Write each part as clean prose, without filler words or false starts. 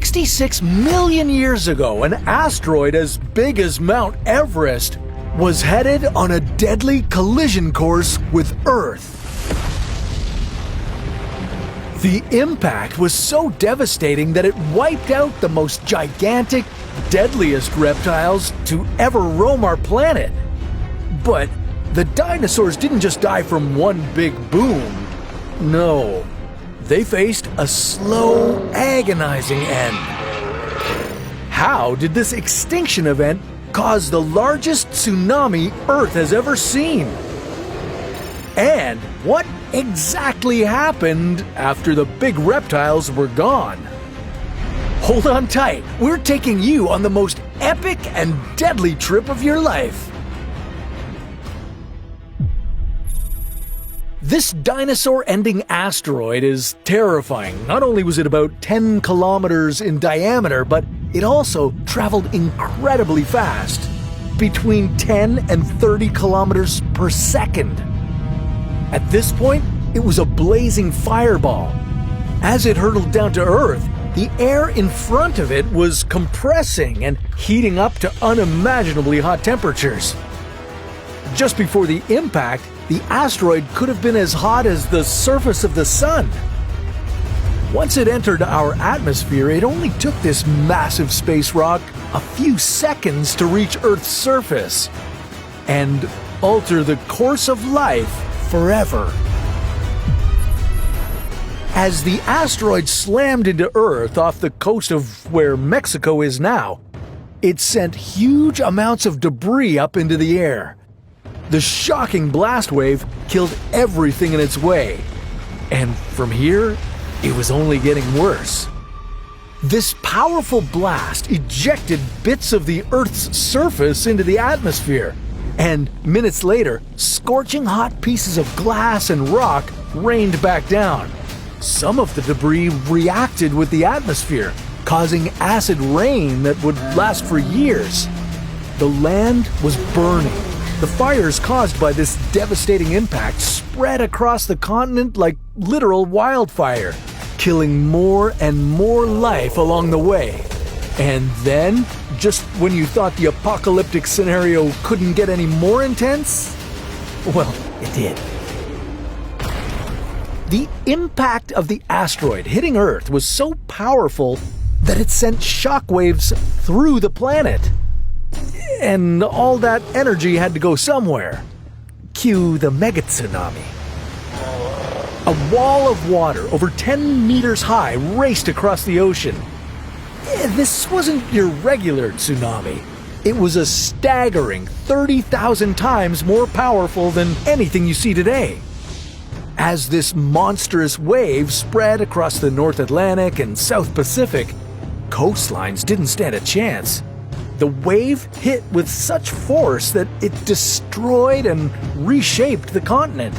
66 million years ago, an asteroid as big as Mount Everest was headed on a deadly collision course with Earth. The impact was so devastating that it wiped out the most gigantic, deadliest reptiles to ever roam our planet. But the dinosaurs didn't just die from one big boom. No, they faced a slow, agonizing end. How did this extinction event cause the largest tsunami Earth has ever seen? And what exactly happened after the big reptiles were gone? Hold on tight, we're taking you on the most epic and deadly trip of your life. This dinosaur-ending asteroid is terrifying. Not only was it about 10 kilometers in diameter, but it also traveled incredibly fast, between 10 and 30 kilometers per second. At this point, it was a blazing fireball. As it hurtled down to Earth, the air in front of it was compressing and heating up to unimaginably hot temperatures. Just before the impact, the asteroid could have been as hot as the surface of the sun. Once it entered our atmosphere, it only took this massive space rock a few seconds to reach Earth's surface and alter the course of life forever. As the asteroid slammed into Earth off the coast of where Mexico is now, it sent huge amounts of debris up into the air. The shocking blast wave killed everything in its way, and from here, it was only getting worse. This powerful blast ejected bits of the Earth's surface into the atmosphere, and minutes later, scorching hot pieces of glass and rock rained back down. Some of the debris reacted with the atmosphere, causing acid rain that would last for years. The land was burning. The fires caused by this devastating impact spread across the continent like literal wildfire, killing more and more life along the way. And then, just when you thought the apocalyptic scenario couldn't get any more intense, well, it did. The impact of the asteroid hitting Earth was so powerful that it sent shockwaves through the planet. And all that energy had to go somewhere. Cue the mega tsunami. A wall of water over 10 meters high raced across the ocean. This wasn't your regular tsunami. It was a staggering 30,000 times more powerful than anything you see today. As this monstrous wave spread across the North Atlantic and South Pacific, coastlines didn't stand a chance. The wave hit with such force that it destroyed and reshaped the continent.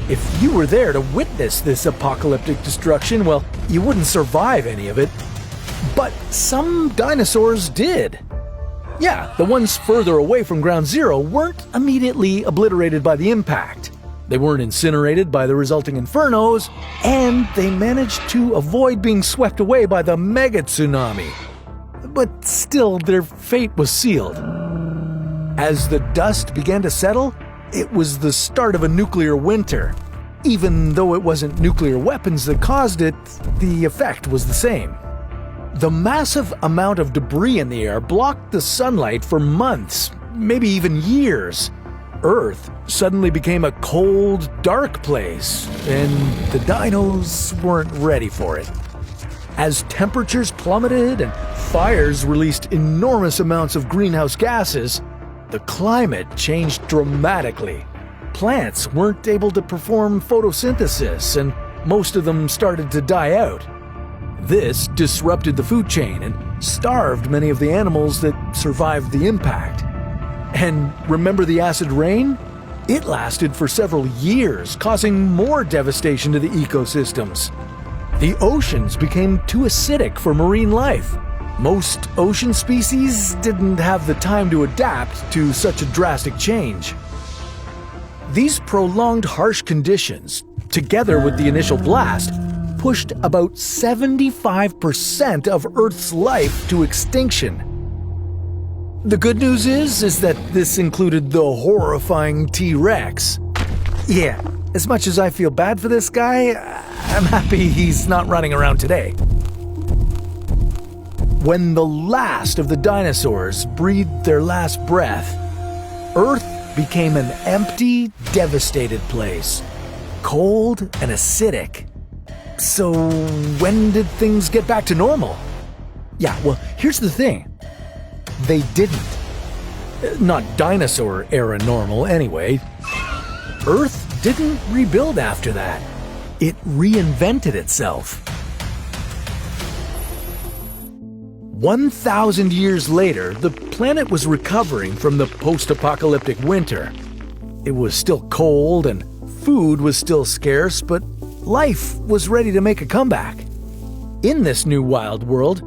If you were there to witness this apocalyptic destruction, well, you wouldn't survive any of it. But some dinosaurs did. Yeah, the ones further away from Ground Zero weren't immediately obliterated by the impact. They weren't incinerated by the resulting infernos, and they managed to avoid being swept away by the mega tsunami. But still, their fate was sealed. As the dust began to settle, it was the start of a nuclear winter. Even though it wasn't nuclear weapons that caused it, the effect was the same. The massive amount of debris in the air blocked the sunlight for months, maybe even years. Earth suddenly became a cold, dark place, and the dinos weren't ready for it. As temperatures plummeted and fires released enormous amounts of greenhouse gases, the climate changed dramatically. Plants weren't able to perform photosynthesis, and most of them started to die out. This disrupted the food chain and starved many of the animals that survived the impact. And remember the acid rain? It lasted for several years, causing more devastation to the ecosystems. The oceans became too acidic for marine life. Most ocean species didn't have the time to adapt to such a drastic change. These prolonged harsh conditions, together with the initial blast, pushed about 75% of Earth's life to extinction. The good news is that this included the horrifying T-Rex. Yeah, as much as I feel bad for this guy, I'm happy he's not running around today. When the last of the dinosaurs breathed their last breath, Earth became an empty, devastated place, cold and acidic. So when did things get back to normal? Yeah, well, here's the thing. They didn't. Not dinosaur era normal, anyway. Earth didn't rebuild after that. It reinvented itself. 1,000 years later, the planet was recovering from the post-apocalyptic winter. It was still cold and food was still scarce, but life was ready to make a comeback. In this new wild world,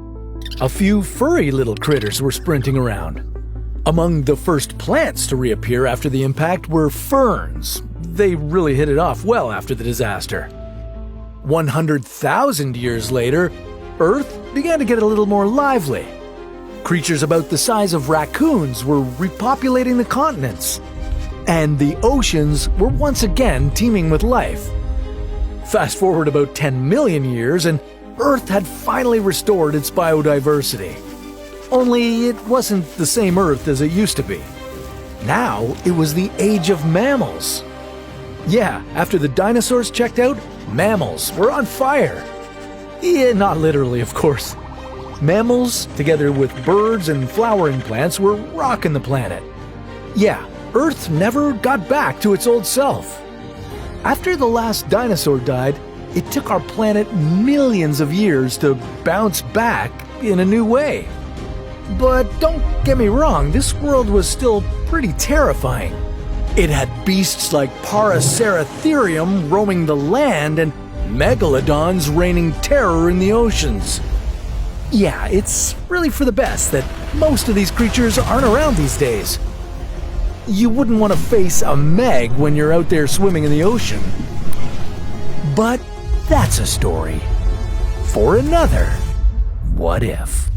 a few furry little critters were sprinting around. Among the first plants to reappear after the impact were ferns. They really hit it off well after the disaster. 100,000 years later, Earth began to get a little more lively. Creatures about the size of raccoons were repopulating the continents. And the oceans were once again teeming with life. Fast forward about 10 million years and Earth had finally restored its biodiversity. Only it wasn't the same Earth as it used to be. Now it was the age of mammals. Yeah, after the dinosaurs checked out, mammals were on fire. Yeah, not literally, of course. Mammals, together with birds and flowering plants, were rocking the planet. Yeah, Earth never got back to its old self. After the last dinosaur died, it took our planet millions of years to bounce back in a new way. But don't get me wrong, this world was still pretty terrifying. It had beasts like Paraceratherium roaming the land and megalodons raining terror in the oceans. Yeah, it's really for the best that most of these creatures aren't around these days. You wouldn't want to face a meg when you're out there swimming in the ocean. But that's a story for another What If.